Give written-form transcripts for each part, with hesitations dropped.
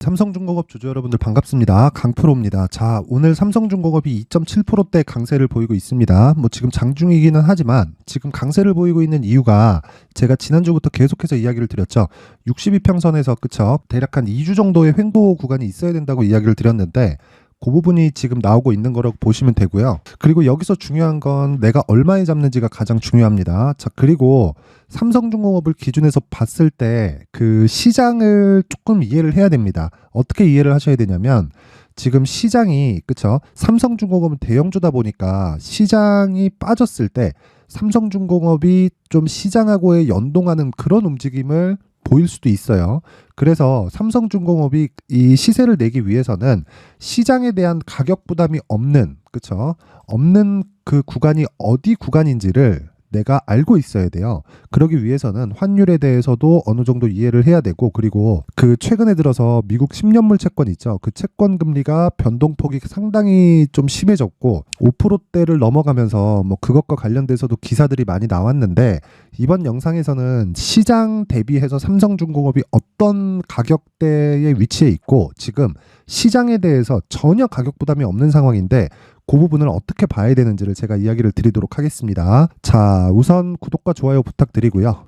삼성중공업 주주 여러분들 반갑습니다. 강프로입니다. 자, 오늘 삼성중공업이 2.7%대 강세를 보이고 있습니다. 지금 장중이기는 하지만 지금 강세를 보이고 있는 이유가 제가 지난주부터 계속해서 이야기를 드렸죠. 62평선에서 그쵸? 대략 한 2주 정도의 횡보 구간이 있어야 된다고 이야기를 드렸는데 그 부분이 지금 나오고 있는 거라고 보시면 되고요. 그리고 여기서 중요한 건 내가 얼마에 잡는지가 가장 중요합니다. 자, 그리고 삼성중공업을 기준에서 봤을 때 그 시장을 조금 이해를 해야 됩니다. 어떻게 이해를 하셔야 되냐면 지금 시장이 그쵸? 삼성중공업은 대형주다 보니까 시장이 빠졌을 때 삼성중공업이 좀 시장하고의 연동하는 그런 움직임을 보일 수도 있어요. 그래서 삼성중공업이 이 시세를 내기 위해서는 시장에 대한 가격 부담이 없는, 그쵸? 없는 그 구간이 어디 구간인지를 내가 알고 있어야 돼요. 그러기 위해서는 환율에 대해서도 어느 정도 이해를 해야 되고, 그리고 그 최근에 들어서 미국 10년물 채권 있죠. 그 채권 금리가 변동폭이 상당히 좀 심해졌고 5%대를 넘어가면서 그것과 관련돼서도 기사들이 많이 나왔는데, 이번 영상에서는 시장 대비해서 삼성중공업이 어떤 가격대에 위치해 있고 지금 시장에 대해서 전혀 가격 부담이 없는 상황인데 그 부분을 어떻게 봐야 되는지를 제가 이야기를 드리도록 하겠습니다. 자, 우선 구독과 좋아요 부탁드리고요.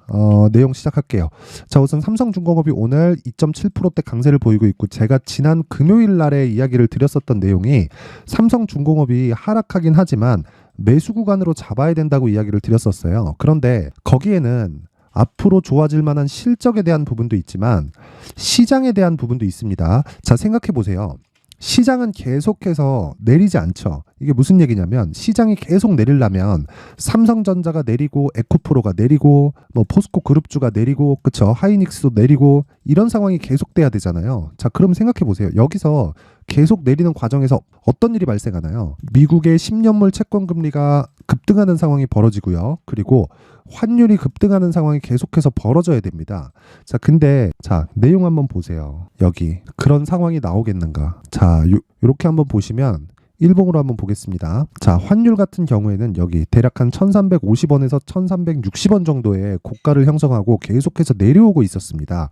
내용 시작할게요. 자, 우선 삼성중공업이 오늘 2.7%대 강세를 보이고 있고, 제가 지난 금요일 날에 이야기를 드렸었던 내용이 삼성중공업이 하락하긴 하지만 매수 구간으로 잡아야 된다고 이야기를 드렸었어요. 그런데 거기에는 앞으로 좋아질 만한 실적에 대한 부분도 있지만 시장에 대한 부분도 있습니다. 자, 생각해 보세요. 시장은 계속해서 내리지 않죠. 이게 무슨 얘기냐면 시장이 계속 내리려면 삼성전자가 내리고 에코프로가 내리고 포스코 그룹주가 내리고 그쵸? 하이닉스도 내리고 이런 상황이 계속돼야 되잖아요. 자, 그럼 생각해 보세요. 여기서 계속 내리는 과정에서 어떤 일이 발생하나요? 미국의 10년물 채권 금리가 급등하는 상황이 벌어지고요. 그리고 환율이 급등하는 상황이 계속해서 벌어져야 됩니다. 자, 근데 자, 내용 한번 보세요. 여기 그런 상황이 나오겠는가? 자, 요렇게 한번 보시면 일봉으로 한번 보겠습니다. 자, 환율 같은 경우에는 여기 대략 한 1350원에서 1360원 정도의 고가를 형성하고 계속해서 내려오고 있었습니다.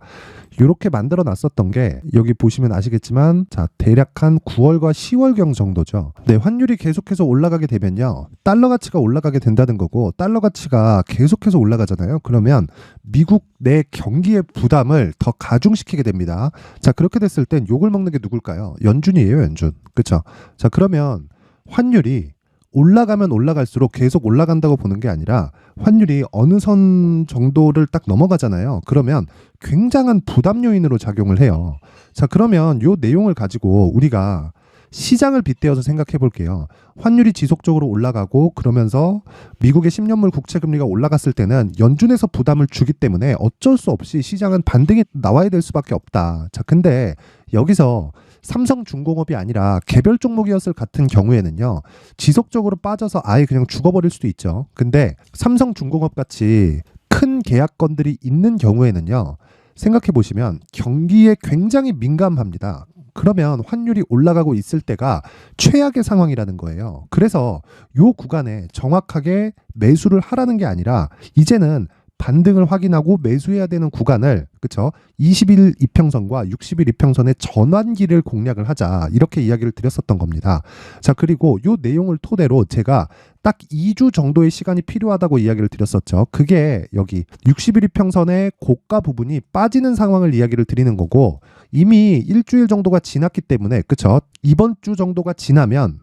이렇게 만들어 놨었던 게 여기 보시면 아시겠지만 자, 대략 한 9월과 10월경 정도죠. 네, 환율이 계속해서 올라가게 되면요, 달러 가치가 올라가게 된다는 거고, 달러 가치가 계속해서 올라가잖아요. 그러면 미국 내 경기의 부담을 더 가중시키게 됩니다. 자, 그렇게 됐을 땐 욕을 먹는 게 누굴까요? 연준이에요, 연준. 그쵸? 자, 그러면 환율이 올라가면 올라갈수록 계속 올라간다고 보는 게 아니라 환율이 어느 선 정도를 딱 넘어가잖아요. 그러면 굉장한 부담 요인으로 작용을 해요. 자, 그러면 요 내용을 가지고 우리가 시장을 빗대어서 생각해 볼게요. 환율이 지속적으로 올라가고 그러면서 미국의 10년물 국채 금리가 올라갔을 때는 연준에서 부담을 주기 때문에 어쩔 수 없이 시장은 반등이 나와야 될 수밖에 없다. 자, 근데 여기서 삼성중공업이 아니라 개별 종목이었을 같은 경우에는요, 지속적으로 빠져서 아예 그냥 죽어버릴 수도 있죠. 근데 삼성중공업 같이 큰 계약건들이 있는 경우에는요, 생각해 보시면 경기에 굉장히 민감합니다. 그러면 환율이 올라가고 있을 때가 최악의 상황이라는 거예요. 그래서 요 구간에 정확하게 매수를 하라는 게 아니라 이제는 반등을 확인하고 매수해야 되는 구간을, 그쵸? 20일 이평선과 60일 이평선의 전환기를 공략을 하자, 이렇게 이야기를 드렸었던 겁니다. 자, 그리고 요 내용을 토대로 제가 딱 2주 정도의 시간이 필요하다고 이야기를 드렸었죠. 그게 여기 60일 이평선의 고가 부분이 빠지는 상황을 이야기를 드리는 거고, 이미 일주일 정도가 지났기 때문에, 그쵸? 이번 주 정도가 지나면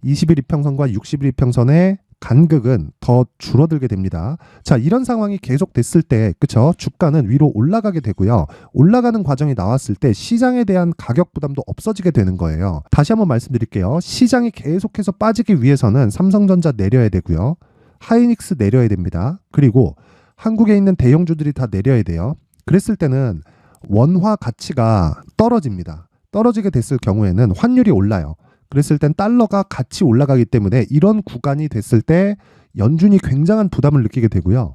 20일 이평선과 60일 이평선의 간극은 더 줄어들게 됩니다. 자, 이런 상황이 계속됐을 때, 그쵸? 주가는 위로 올라가게 되고요. 올라가는 과정이 나왔을 때 시장에 대한 가격 부담도 없어지게 되는 거예요. 다시 한번 말씀드릴게요. 시장이 계속해서 빠지기 위해서는 삼성전자 내려야 되고요. 하이닉스 내려야 됩니다. 그리고 한국에 있는 대형주들이 다 내려야 돼요. 그랬을 때는 원화 가치가 떨어집니다. 떨어지게 됐을 경우에는 환율이 올라요. 그랬을 땐 달러가 같이 올라가기 때문에 이런 구간이 됐을 때 연준이 굉장한 부담을 느끼게 되고요.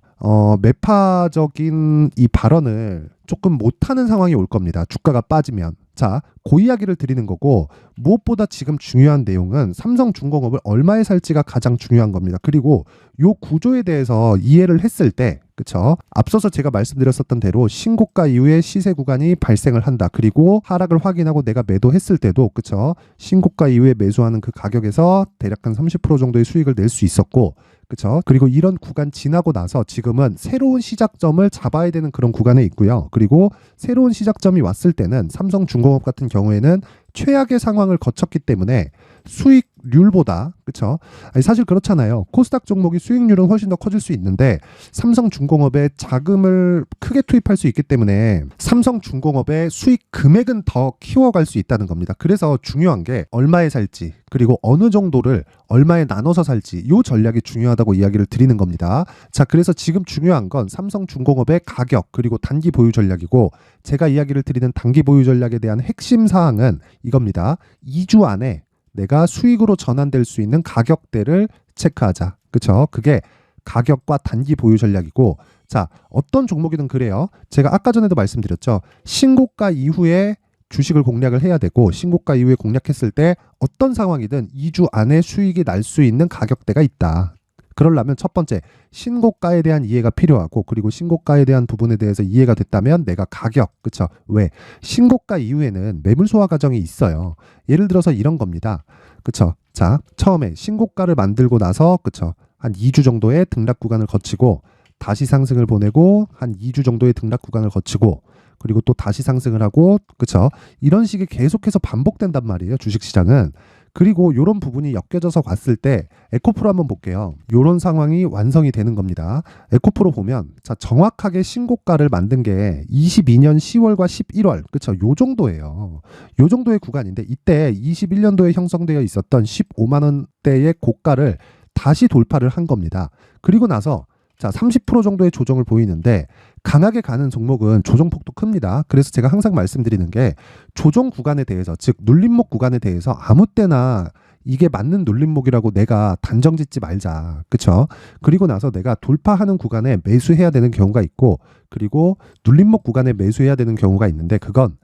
매파적인 이 발언을 조금 못하는 상황이 올 겁니다. 주가가 빠지면. 자, 그 이야기를 드리는 거고, 무엇보다 지금 중요한 내용은 삼성중공업을 얼마에 살지가 가장 중요한 겁니다. 그리고 요 구조에 대해서 이해를 했을 때, 그쵸? 앞서서 제가 말씀드렸었던 대로 신고가 이후에 시세 구간이 발생을 한다. 그리고 하락을 확인하고 내가 매도했을 때도, 그쵸? 신고가 이후에 매수하는 그 가격에서 대략 한 30% 정도의 수익을 낼 수 있었고, 그쵸? 그리고 이런 구간 지나고 나서 지금은 새로운 시작점을 잡아야 되는 그런 구간에 있고요. 그리고 새로운 시작점이 왔을 때는 삼성중공업 같은 경우에는 최악의 상황을 거쳤기 때문에 수익률보다, 그쵸? 아니, 사실 그렇잖아요. 코스닥 종목이 수익률은 훨씬 더 커질 수 있는데 삼성중공업에 자금을 크게 투입할 수 있기 때문에 삼성중공업의 수익 금액은 더 키워갈 수 있다는 겁니다. 그래서 중요한 게 얼마에 살지, 그리고 어느 정도를 얼마에 나눠서 살지, 이 전략이 중요하다고 이야기를 드리는 겁니다. 자, 그래서 지금 중요한 건 삼성중공업의 가격 그리고 단기 보유 전략이고, 제가 이야기를 드리는 단기 보유 전략에 대한 핵심 사항은 이겁니다. 2주 안에 내가 수익으로 전환될 수 있는 가격대를 체크하자. 그쵸? 그게 가격과 단기 보유 전략이고, 자, 어떤 종목이든 그래요. 제가 아까 전에도 말씀드렸죠. 신고가 이후에 주식을 공략을 해야 되고, 신고가 이후에 공략했을 때 어떤 상황이든 2주 안에 수익이 날 수 있는 가격대가 있다. 그러려면 첫 번째, 신고가에 대한 이해가 필요하고, 그리고 신고가에 대한 부분에 대해서 이해가 됐다면 내가 가격, 그쵸? 왜? 신고가 이후에는 매물 소화 과정이 있어요. 예를 들어서 이런 겁니다. 그쵸? 자, 처음에 신고가를 만들고 나서, 그쵸? 한 2주 정도의 등락 구간을 거치고, 다시 상승을 보내고, 한 2주 정도의 등락 구간을 거치고, 그리고 또 다시 상승을 하고, 그쵸? 이런 식이 계속해서 반복된단 말이에요, 주식시장은. 그리고 이런 부분이 엮여져서 봤을 때 에코프로 한번 볼게요. 이런 상황이 완성이 되는 겁니다. 에코프로 보면, 자, 정확하게 신고가를 만든 게 22년 10월과 11월, 그쵸? 요 정도예요. 요 정도의 구간인데, 이때 21년도에 형성되어 있었던 15만 원대의 고가를 다시 돌파를 한 겁니다. 그리고 나서 자, 30% 정도의 조정을 보이는데, 강하게 가는 종목은 조정폭도 큽니다. 그래서 제가 항상 말씀드리는 게, 조정 구간에 대해서, 즉 눌림목 구간에 대해서 아무 때나 이게 맞는 눌림목이라고 내가 단정 짓지 말자. 그쵸? 그리고 나서 내가 돌파하는 구간에 매수해야 되는 경우가 있고, 그리고 눌림목 구간에 매수해야 되는 경우가 있는데, 그건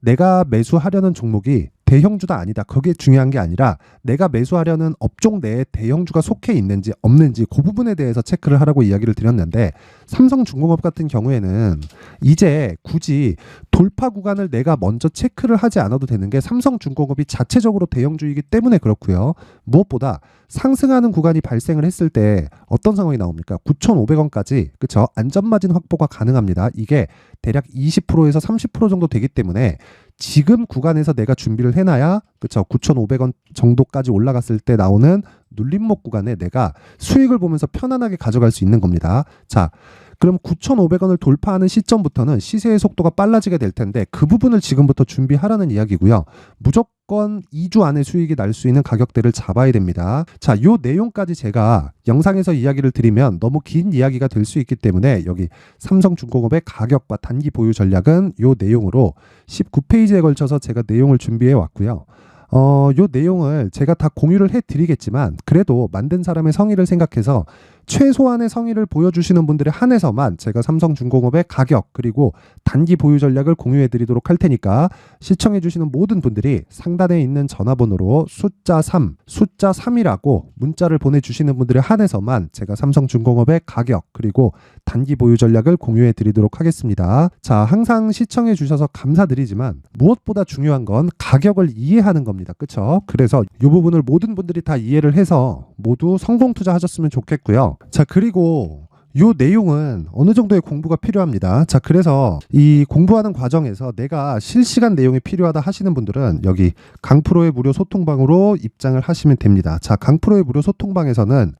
내가 매수하려는 종목이 대형주다 아니다. 그게 중요한 게 아니라 내가 매수하려는 업종 내에 대형주가 속해 있는지 없는지 그 부분에 대해서 체크를 하라고 이야기를 드렸는데, 삼성중공업 같은 경우에는 이제 굳이 돌파 구간을 내가 먼저 체크를 하지 않아도 되는 게 삼성중공업이 자체적으로 대형주이기 때문에 그렇고요. 무엇보다 상승하는 구간이 발생을 했을 때 어떤 상황이 나옵니까? 9,500원까지, 그쵸? 안전마진 확보가 가능합니다. 이게 대략 20%에서 30% 정도 되기 때문에 지금 구간에서 내가 준비를 해놔야, 그쵸? 9,500원 정도까지 올라갔을 때 나오는 눌림목 구간에 내가 수익을 보면서 편안하게 가져갈 수 있는 겁니다. 자, 그럼 9,500원을 돌파하는 시점부터는 시세의 속도가 빨라지게 될 텐데, 그 부분을 지금부터 준비하라는 이야기고요. 무조건 2주 안에 수익이 날 수 있는 가격대를 잡아야 됩니다. 자, 요 내용까지 제가 영상에서 이야기를 드리면 너무 긴 이야기가 될 수 있기 때문에, 여기 삼성중공업의 가격과 단기 보유 전략은 요 내용으로 19페이지에 걸쳐서 제가 내용을 준비해 왔고요. 요 내용을 제가 다 공유를 해드리겠지만, 그래도 만든 사람의 성의를 생각해서 최소한의 성의를 보여주시는 분들에 한해서만 제가 삼성중공업의 가격 그리고 단기 보유 전략을 공유해드리도록 할 테니까, 시청해주시는 모든 분들이 상단에 있는 전화번호로 숫자 3이라고 문자를 보내주시는 분들에 한해서만 제가 삼성중공업의 가격 그리고 단기 보유 전략을 공유해드리도록 하겠습니다. 자, 항상 시청해주셔서 감사드리지만 무엇보다 중요한 건 가격을 이해하는 겁니다. 그쵸? 그래서 이 부분을 모든 분들이 다 이해를 해서 모두 성공 투자하셨으면 좋겠고요. 자, 그리고 요 내용은 어느 정도의 공부가 필요합니다. 자, 그래서 이 공부하는 과정에서 내가 실시간 내용이 필요하다 하시는 분들은 여기 강프로의 무료 소통방으로 입장을 하시면 됩니다. 자, 강프로의 무료 소통방에서는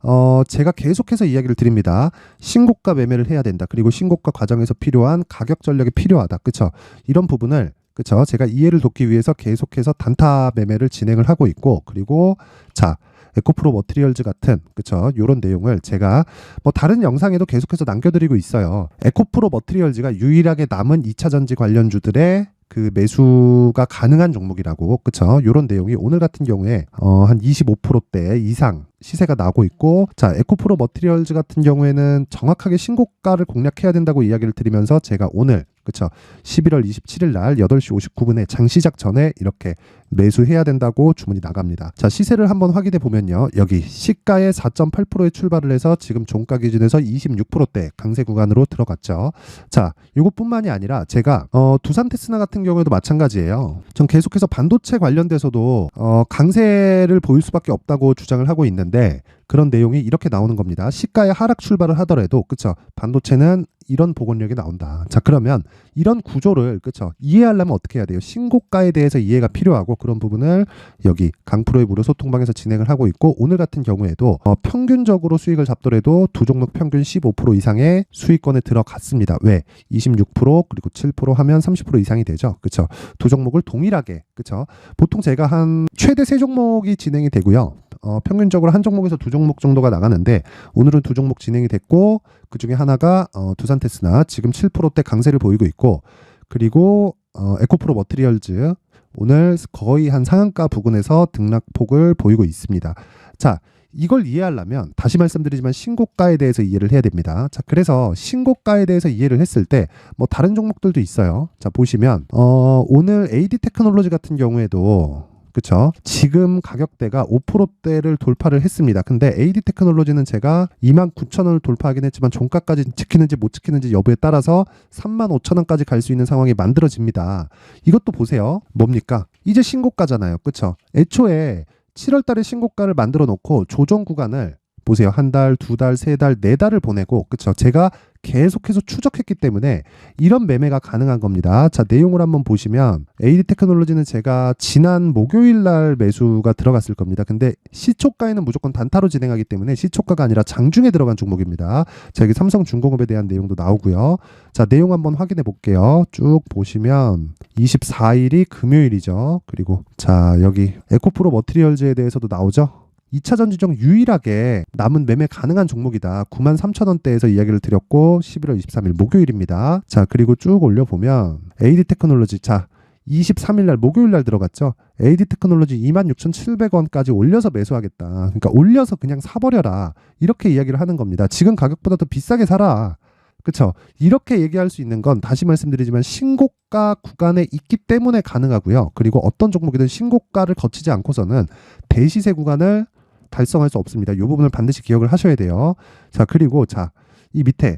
제가 계속해서 이야기를 드립니다. 신고가 매매를 해야 된다. 그리고 신고가 과정에서 필요한 가격 전략이 필요하다. 그쵸? 이런 부분을, 그쵸? 제가 이해를 돕기 위해서 계속해서 단타 매매를 진행을 하고 있고, 그리고 자, 에코프로 머티리얼즈 같은, 그쵸? 요런 내용을 제가 뭐 다른 영상에도 계속해서 남겨드리고 있어요. 에코프로 머티리얼즈가 유일하게 남은 2차전지 관련주들의 그 매수가 가능한 종목이라고, 그쵸? 요런 내용이 오늘 같은 경우에 한 25%대 이상 시세가 나고 있고, 자, 에코프로 머티리얼즈 같은 경우에는 정확하게 신고가를 공략해야 된다고 이야기를 드리면서 제가 오늘, 그쵸? 11월 27일 날 8시 59분에 장시작 전에 이렇게 매수해야 된다고 주문이 나갑니다. 자, 시세를 한번 확인해 보면요. 여기 시가의 4.8%에 출발을 해서 지금 종가 기준에서 26%대 강세 구간으로 들어갔죠. 자, 이것뿐만이 아니라 제가 두산 테스나 같은 경우에도 마찬가지예요. 전 계속해서 반도체 관련돼서도 강세를 보일 수밖에 없다고 주장을 하고 있는데 그런 내용이 이렇게 나오는 겁니다. 시가의 하락 출발을 하더라도 그쵸? 반도체는 이런 복원력이 나온다. 자, 그러면 이런 구조를 그쵸? 이해하려면 어떻게 해야 돼요? 신고가에 대해서 이해가 필요하고 그런 부분을 여기 강프로의 무료 소통방에서 진행을 하고 있고 오늘 같은 경우에도 평균적으로 수익을 잡더라도 두 종목 평균 15% 이상의 수익권에 들어갔습니다. 왜? 26% 그리고 7% 하면 30% 이상이 되죠. 그쵸? 두 종목을 동일하게 그쵸? 보통 제가 한 최대 3종목이 진행이 되고요. 평균적으로 한 종목에서 두 종목 정도가 나가는데 오늘은 두 종목 진행이 됐고 그 중에 하나가 두산 테스나 지금 7%대 강세를 보이고 있고 그리고 에코프로 머티리얼즈 오늘 거의 한 상한가 부근에서 등락폭을 보이고 있습니다. 자, 이걸 이해하려면 다시 말씀드리지만 신고가에 대해서 이해를 해야 됩니다. 자, 그래서 신고가에 대해서 이해를 했을 때 뭐 다른 종목들도 있어요. 자, 보시면 오늘 AD 테크놀로지 같은 경우에도 그쵸? 지금 가격대가 5%대를 돌파를 했습니다. 근데 AD 테크놀로지는 제가 29,000원을 돌파하긴 했지만 종가까지 지키는지 못 지키는지 여부에 따라서 35,000원까지 갈 수 있는 상황이 만들어집니다. 이것도 보세요. 뭡니까? 이제 신고가잖아요. 그쵸? 애초에 7월 달에 신고가를 만들어 놓고 조정 구간을 보세요. 한 달, 두 달, 세 달, 네 달을 보내고 그쵸? 제가 계속해서 추적했기 때문에 이런 매매가 가능한 겁니다. 자, 내용을 한번 보시면 AD 테크놀로지는 제가 지난 목요일 날 매수가 들어갔을 겁니다. 근데 시초가에는 무조건 단타로 진행하기 때문에 시초가가 아니라 장중에 들어간 종목입니다. 자, 여기 삼성중공업에 대한 내용도 나오고요. 자, 내용 한번 확인해 볼게요. 쭉 보시면 24일이 금요일이죠. 그리고 자, 여기 에코프로 머티리얼즈에 대해서도 나오죠. 2차 전지중 유일하게 남은 매매 가능한 종목이다. 93,000원대에서 이야기를 드렸고 11월 23일 목요일입니다. 자, 그리고 쭉 올려보면 AD 테크놀로지 자 23일 날 목요일 날 들어갔죠. AD 테크놀로지 26,700원까지 올려서 매수하겠다. 그러니까 올려서 그냥 사버려라. 이렇게 이야기를 하는 겁니다. 지금 가격보다 더 비싸게 사라. 그쵸? 이렇게 얘기할 수 있는 건 다시 말씀드리지만 신고가 구간에 있기 때문에 가능하고요. 그리고 어떤 종목이든 신고가를 거치지 않고서는 대시세 구간을 달성할 수 없습니다. 이 부분을 반드시 기억을 하셔야 돼요. 자, 그리고 자, 이 밑에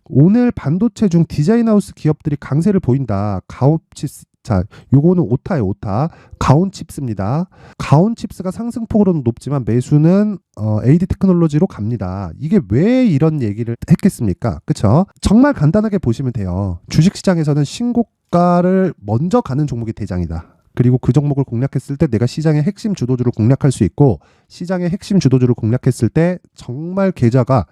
오늘 반도체 중 디자인하우스 기업들이 강세를 보인다. 가온칩스 자, 요거는 오타예요. 오타. 가온칩스입니다. 가온칩스가 상승폭으로는 높지만 매수는 AD 테크놀로지로 갑니다. 이게 왜 이런 얘기를 했겠습니까? 그쵸? 정말 간단하게 보시면 돼요. 주식시장에서는 신고가를 먼저 가는 종목이 대장이다. 그리고 그 종목을 공략했을 때 내가 시장의 핵심 주도주를 공략할 수 있고 시장의 핵심 주도주를 공략했을 때 정말 계좌가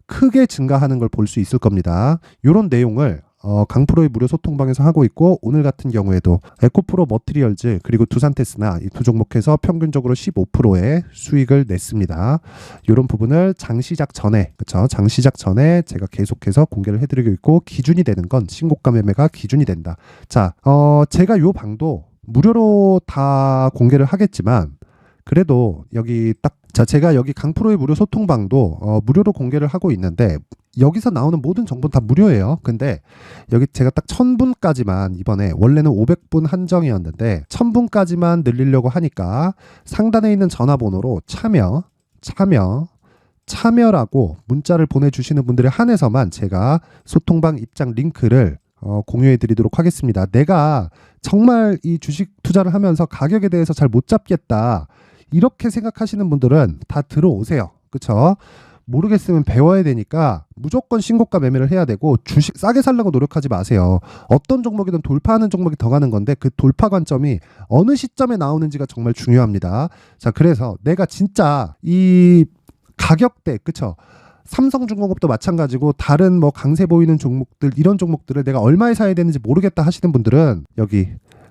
크게 증가하는 걸 볼 수 있을 겁니다. 이런 내용을 강프로의 무료 소통방에서 하고 있고 오늘 같은 경우에도 에코프로 머티리얼즈 그리고 두산 테스나 이 두 종목에서 평균적으로 15%의 수익을 냈습니다. 이런 부분을 장시작 전에 그쵸? 장시작 전에 제가 계속해서 공개를 해드리고 있고 기준이 되는 건 신고가 매매가 기준이 된다. 자, 제가 요 방도 무료로 다 공개를 하겠지만 그래도 여기 딱 자 제가 여기 강프로의 무료 소통방도 무료로 공개를 하고 있는데 여기서 나오는 모든 정보는 다 무료예요. 근데 여기 제가 딱 1000분까지만 이번에 원래는 500분 한정이었는데 1000분까지만 늘리려고 하니까 상단에 있는 전화번호로 참여라고 문자를 보내주시는 분들에 한해서만 제가 소통방 입장 링크를 공유해 드리도록 하겠습니다. 내가 정말 이 주식 투자를 하면서 가격에 대해서 잘 못 잡겠다. 이렇게 생각하시는 분들은 다 들어오세요. 그쵸? 모르겠으면 배워야 되니까 무조건 신고가 매매를 해야 되고 주식 싸게 살려고 노력하지 마세요. 어떤 종목이든 돌파하는 종목이 더 가는 건데 그 돌파 관점이 어느 시점에 나오는지가 정말 중요합니다. 자, 그래서 내가 진짜 이 가격대 그쵸? 삼성중공업도 마찬가지고 다른 뭐 강세 보이는 종목들 이런 종목들을 내가 얼마에 사야 되는지 모르겠다 하시는 분들은 여기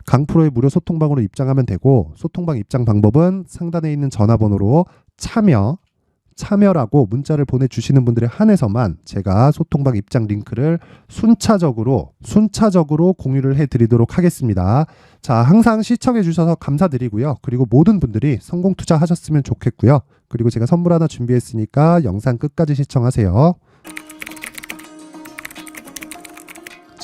강프로의 무료 소통방으로 입장하면 되고 소통방 입장 방법은 상단에 있는 전화번호로 참여라고 문자를 보내주시는 분들에 한해서만 제가 소통방 입장 링크를 순차적으로 공유를 해드리도록 하겠습니다. 자, 항상 시청해 주셔서 감사드리고요. 그리고 모든 분들이 성공 투자하셨으면 좋겠고요. 그리고 제가 선물 하나 준비했으니까 영상 끝까지 시청하세요.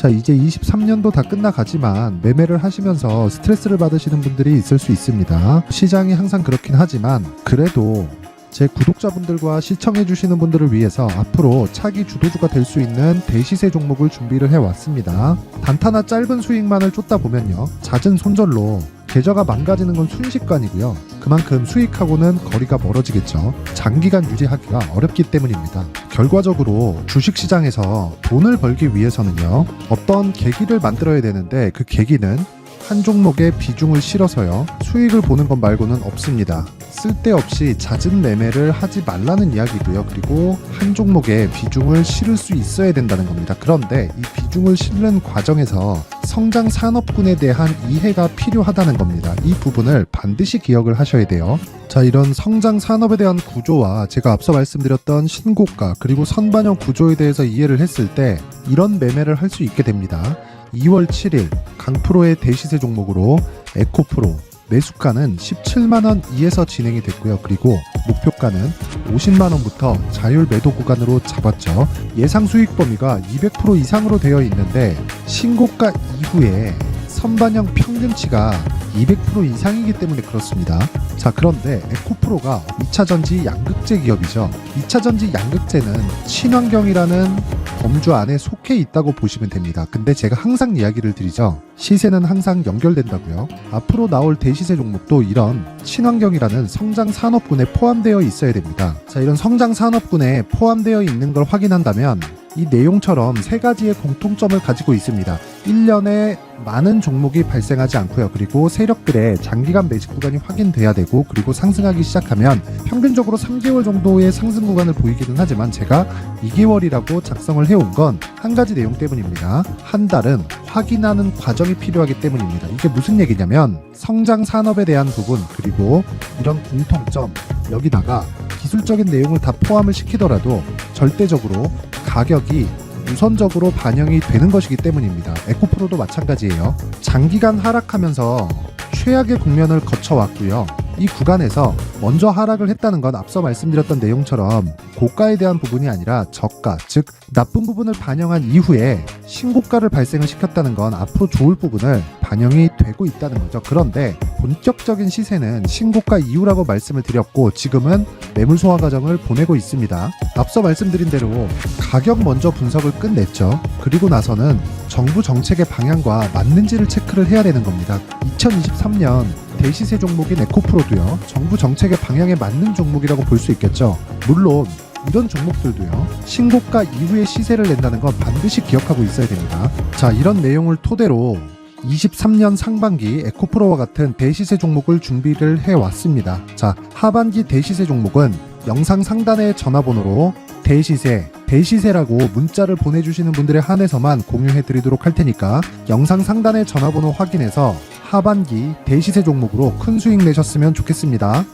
자, 이제 23년도 다 끝나가지만 매매를 하시면서 스트레스를 받으시는 분들이 있을 수 있습니다. 시장이 항상 그렇긴 하지만 그래도 제 구독자분들과 시청해주시는 분들을 위해서 앞으로 차기 주도주가 될 수 있는 대시세 종목을 준비를 해왔습니다. 단타나 짧은 수익만을 쫓다 보면요, 잦은 손절로 계좌가 망가지는 건 순식간이고요. 그만큼 수익하고는 거리가 멀어지겠죠. 장기간 유지하기가 어렵기 때문입니다. 결과적으로 주식시장에서 돈을 벌기 위해서는요, 어떤 계기를 만들어야 되는데 그 계기는 한 종목에 비중을 실어서요, 수익을 보는 것 말고는 없습니다. 쓸데없이 잦은 매매를 하지 말라는 이야기고요. 그리고 한 종목에 비중을 실을 수 있어야 된다는 겁니다. 그런데 이 비중을 실는 과정에서 성장 산업군에 대한 이해가 필요하다는 겁니다. 이 부분을 반드시 기억을 하셔야 돼요. 자, 이런 성장 산업에 대한 구조와 제가 앞서 말씀드렸던 신고가 그리고 선반영 구조에 대해서 이해를 했을 때 이런 매매를 할 수 있게 됩니다. 2월 7일 강프로의 대시세 종목으로 에코프로 매수가는 17만원 이에서 진행이 됐고요. 그리고 목표가는 50만원부터 자율 매도 구간으로 잡았죠. 예상 수익 범위가 200% 이상으로 되어 있는데 신고가 이후에 선반영 평균치가 200% 이상이기 때문에 그렇습니다. 자, 그런데 에코프로가 2차전지 양극재 기업이죠. 2차전지 양극재는 친환경이라는 범주 안에 속해 있다고 보시면 됩니다. 근데 제가 항상 이야기를 드리죠. 시세는 항상 연결된다고요. 앞으로 나올 대시세 종목도 이런 친환경이라는 성장 산업군에 포함되어 있어야 됩니다. 자, 이런 성장 산업군에 포함되어 있는 걸 확인한다면 이 내용처럼 세 가지의 공통점을 가지고 있습니다. 1년에 많은 종목이 발생하지 않고요. 그리고 세력들의 장기간 매집 구간이 확인돼야 되고, 그리고 상승하기 시작하면 평균적으로 3개월 정도의 상승 구간을 보이기는 하지만 제가 2개월이라고 작성을 해온 건 한 가지 내용 때문입니다. 한 달은 확인하는 과정이 필요하기 때문입니다. 이게 무슨 얘기냐면 성장 산업에 대한 부분, 그리고 이런 공통점, 여기다가 기술적인 내용을 다 포함을 시키더라도 절대적으로 가격이 우선적으로 반영이 되는 것이기 때문입니다. 에코프로도 마찬가지예요. 장기간 하락하면서 최악의 국면을 거쳐왔고요. 이 구간에서 먼저 하락을 했다는 건 앞서 말씀드렸던 내용처럼 고가에 대한 부분이 아니라 저가, 즉 나쁜 부분을 반영한 이후에 신고가를 발생을 시켰다는 건 앞으로 좋을 부분을 반영이 되고 있다는 거죠. 그런데 본격적인 시세는 신고가 이후라고 말씀을 드렸고 지금은 매물 소화 과정을 보내고 있습니다. 앞서 말씀드린 대로 가격 먼저 분석을 끝냈죠. 그리고 나서는 정부 정책의 방향과 맞는지를 체크를 해야 되는 겁니다. 2023년 대시세 종목인 에코프로도요, 정부 정책의 방향에 맞는 종목이라고 볼 수 있겠죠. 물론 이런 종목들도요, 신고가 이후에 시세를 낸다는 건 반드시 기억하고 있어야 됩니다. 자, 이런 내용을 토대로 23년 상반기 에코프로와 같은 대시세 종목을 준비를 해왔습니다. 자, 하반기 대시세 종목은 영상 상단의 전화번호로 대시세라고 문자를 보내주시는 분들에 한해서만 공유해드리도록 할 테니까 영상 상단의 전화번호 확인해서 하반기 대시세 종목으로 큰 수익 내셨으면 좋겠습니다.